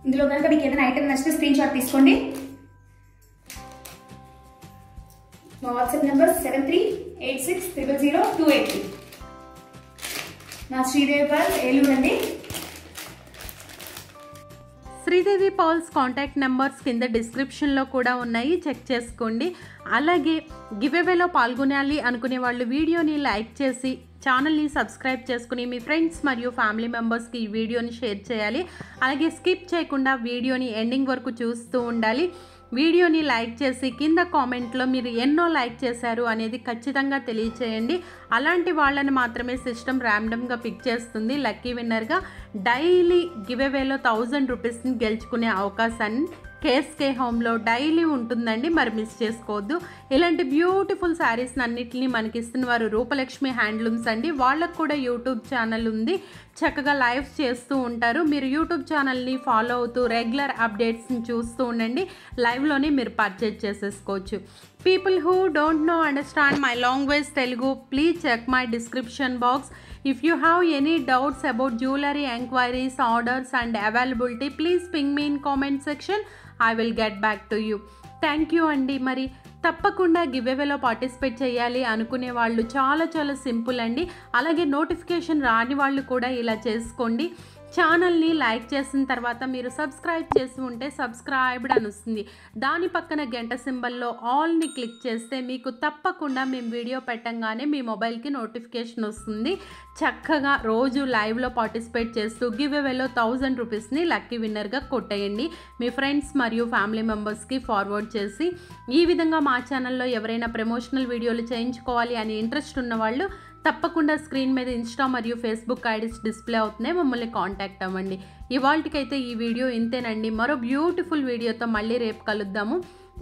ఇందులో కనుక మీకు ఏదైనా ఐటమ్ నచ్చితే స్క్రీన్ షాట్ తీసుకోండి. మా వాట్సాప్ నెంబర్ 7386000283. నా శ్రీదేవి పర్ల్ ఏలూరు అండి. శ్రీదేవి పర్ల్స్ కాంటాక్ట్ నెంబర్స్ కింద డిస్క్రిప్షన్లో కూడా ఉన్నాయి, చెక్ చేసుకోండి. అలాగే గివ్అవేలో పాల్గొనాలి అనుకునే వాళ్ళు వీడియోని లైక్ చేసి ఛానల్ని సబ్స్క్రైబ్ చేసుకుని మీ ఫ్రెండ్స్ మరియు ఫ్యామిలీ మెంబర్స్కి ఈ వీడియోని షేర్ చేయాలి. అలాగే స్కిప్ చేయకుండా వీడియోని ఎండింగ్ వరకు చూస్తూ ఉండాలి. వీడియోని లైక్ చేసి కింద కామెంట్లో మీరు ఎన్నో లైక్ చేశారు అనేది ఖచ్చితంగా తెలియచేయండి. అలాంటి వాళ్ళని మాత్రమే సిస్టమ్ ర్యాండమ్గా పిక్ చేస్తుంది లక్కీ విన్నర్గా. డైలీ గివ్అవేలో 1000 రూపీస్ని గెలుచుకునే అవకాశాన్ని కేఎస్కే హోమ్లో డైలీ ఉంటుందండి, మరి మిస్ చేసుకోవద్దు. ఇలాంటి బ్యూటిఫుల్ శారీస్ అన్నిటిని మనకి ఇస్తున్న వారు రూపలక్ష్మి హ్యాండ్లూమ్స్ అండి. వాళ్ళకు కూడా యూట్యూబ్ ఛానల్ ఉంది, చక్కగా లైవ్స్ చేస్తూ ఉంటారు. మీరు యూట్యూబ్ ఛానల్ని ఫాలో అవుతూ రెగ్యులర్ అప్డేట్స్ని చూస్తూ ఉండండి, లైవ్లోనే మీరు పర్చేజ్ చేసేసుకోవచ్చు. People who don't know understand my language Telugu, please check my description box. If you have any doubts about jewelry enquiries, orders and availability, please ping me in comment section. I will get back to you. Thank you అండి. మరి తప్పకుండా గివ్అవేలో participate చేయాలి అనుకునే వాళ్ళు చాలా simple అండి. అలాగే notification రాని వాళ్ళు కూడా ఇలా చేసుకోండి. ఛానల్ని లైక్ చేసిన తర్వాత మీరు సబ్స్క్రైబ్ చేసి ఉంటే సబ్స్క్రైబ్డ్ అని వస్తుంది. దాని పక్కన గంట సింబల్లో ఆల్ని క్లిక్ చేస్తే మీకు తప్పకుండా మేము వీడియో పెట్టంగానే మీ మొబైల్కి నోటిఫికేషన్ వస్తుంది. చక్కగా రోజు లైవ్లో పార్టిసిపేట్ చేస్తూ గివ్అవేలో 1000 రూపీస్ని లక్కీ విన్నర్గా కొట్టేయండి. మీ ఫ్రెండ్స్ మరియు ఫ్యామిలీ మెంబర్స్కి ఫార్వర్డ్ చేసి, ఈ విధంగా మా ఛానల్లో ఎవరైనా ప్రమోషనల్ వీడియోలు చేయించుకోవాలి అని ఇంట్రెస్ట్ ఉన్నవాళ్ళు తప్పకుండా స్క్రీన్ మీద ఇన్స్టా మరియు ఫేస్బుక్ ఐడీస్ డిస్ప్లే అవుతున్నాయి, మమ్మల్ని కాంటాక్ట్ అవ్వండి. ఇవాళకైతే ఈ వీడియో ఇంతేనండి. మరో బ్యూటిఫుల్ వీడియోతో మళ్ళీ రేపు కలుద్దాము.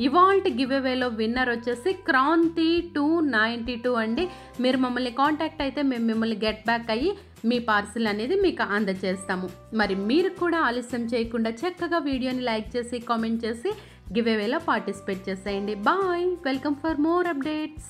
ఇవాళ గివ్అవేలో విన్నర్ వచ్చేసి క్రాంతి 292 అండి. మీరు మమ్మల్ని కాంటాక్ట్ అయితే మేము మిమ్మల్ని గెట్ బ్యాక్ అయ్యి మీ పార్సిల్ అనేది మీకు అందజేస్తాము. మరి మీరు కూడా ఆలస్యం చేయకుండా చక్కగా వీడియోని లైక్ చేసి కామెంట్ చేసి గివ్అవేలో పార్టిసిపేట్ చేసేయండి. Bye, welcome for more updates.